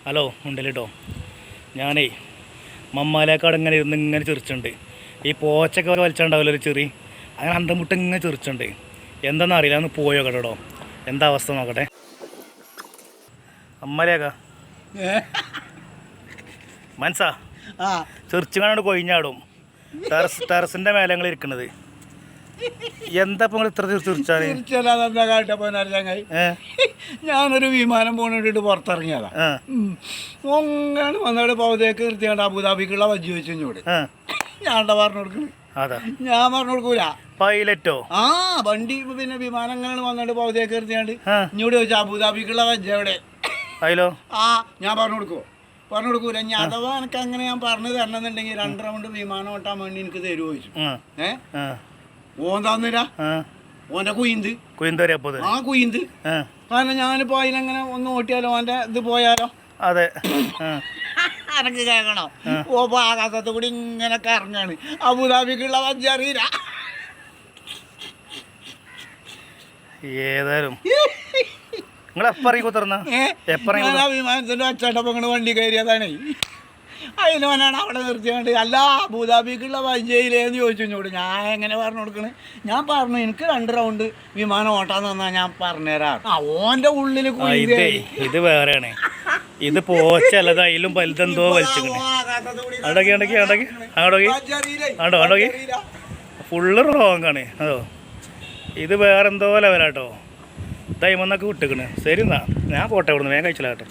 Hello ഉണ്ടല്ലോ കേട്ടോ. ഞാനേ മമ്മാലേക്കാട് ഇങ്ങനെ ഇരുന്ന് ഇങ്ങനെ ചിരിച്ചുണ്ട്. ഈ പോച്ചൊക്കെ വലിച്ചുണ്ടാവില്ല ഒരു ചെറി, അങ്ങനെ അന്തം മുട്ട ഇങ്ങനെ ചിരിച്ചുണ്ട്. എന്താണെന്ന് അറിയില്ല, ഒന്ന് പോയോ കേട്ടോ. എന്താ അവസ്ഥ നോക്കട്ടെ. അമ്മലേക്ക മനസ്സാ ചെറിച്ചു കാണാണ്ട് കൊഴിഞ്ഞാടും. ടെറസിൻ്റെ മേലെ ഞങ്ങൾ ഇരിക്കണത്. എന്താ ഇപ്പൊ നിങ്ങൾ ഇത്ര ചിരിച്ചാല്? ഞാനൊരു വിമാനം പോണിട്ട് പുറത്തിറങ്ങിയതാ. അങ്ങനെ വന്നവിടെ പൗതേക്ക് നിർത്തിയാണ്ട് അബുദാബിക്കുള്ള വജ്ജി വെച്ചു ഇഞ്ഞോട്. ഞാൻ പറഞ്ഞു കൊടുക്കുന്നു. അതാ ഞാൻ പറഞ്ഞു കൊടുക്കൂല. പൈലറ്റോ? ആ വണ്ടി പിന്നെ വിമാനം അങ്ങനെ വന്നിട്ട് പൗതേക്ക് നിർത്തിയാണ്ട് ഇഞ്ഞോട് ചോദിച്ചു അബുദാബിക്കുള്ള വജ്ജ എവിടെ? അതിലോ? ഞാൻ പറഞ്ഞു കൊടുക്കുവോ? പറഞ്ഞു കൊടുക്കൂല. ഞാൻ അഥവാ എനിക്ക് അങ്ങനെ ഞാൻ പറഞ്ഞു തരണമെന്നുണ്ടെങ്കിൽ 2 റൗണ്ട് വിമാനം ഓട്ടാൻ വേണ്ടി എനിക്ക് തരുമോ ചോദിച്ചു. ഓൻ തന്നില്ല. ഓന്റെ കുയിന്ത് ആ കുയിന്ത്. കാരണം ഞാനിപ്പോ അതിനങ്ങനെ ഒന്ന് ഓട്ടിയാലോ ഓന്റെ ഇത് പോയാലോ? അതെ. എനക്ക് കേൾക്കണോ? ഓ ആകാശത്ത് കൂടി ഇങ്ങനെ കറങ്ങാണ്. അബുദാബിക്കുള്ള വജ്ജറിയില്ല. ഏതായാലും നിങ്ങൾ വിമാനത്തിന്റെ അച്ചട്ടപ്പം ഇങ്ങനെ വണ്ടി കയറിയതാണ്. അതിനോനാണ് അവിടെ നിർത്തിയാണ്ട് അല്ല അബുദാബിക്കുള്ള വജ്ജയിലേന്ന് ചോദിച്ചു ഇങ്ങോട്ട്. ഞാൻ എങ്ങനെ പറഞ്ഞു കൊടുക്കണേ? ഞാൻ പറഞ്ഞു എനിക്ക് 2 റൗണ്ട് വിമാനം ഓട്ടാന്ന് തന്നാ ഞാൻ പറഞ്ഞുതരാം. ഓന്റെ ഉള്ളിൽ ഇത് വേറെയാണ്. ഇത് പോച്ചല്ലത്, അതിലും വലുതെന്തോ വലിച്ചിങ്ങനെ അങ്ങോട്ടോക്കി ഫുള്ള് റോങ്ങാണ്. അതോ ഇത് വേറെന്തോ ലെവലാട്ടോ. ടൈമെന്നൊക്കെ വിട്ടിക്കണ്. ശരി എന്നാ ഞാൻ പോട്ടെ, ഇവിടുന്ന് വേഗം കഴിച്ചില്ല കേട്ടോ.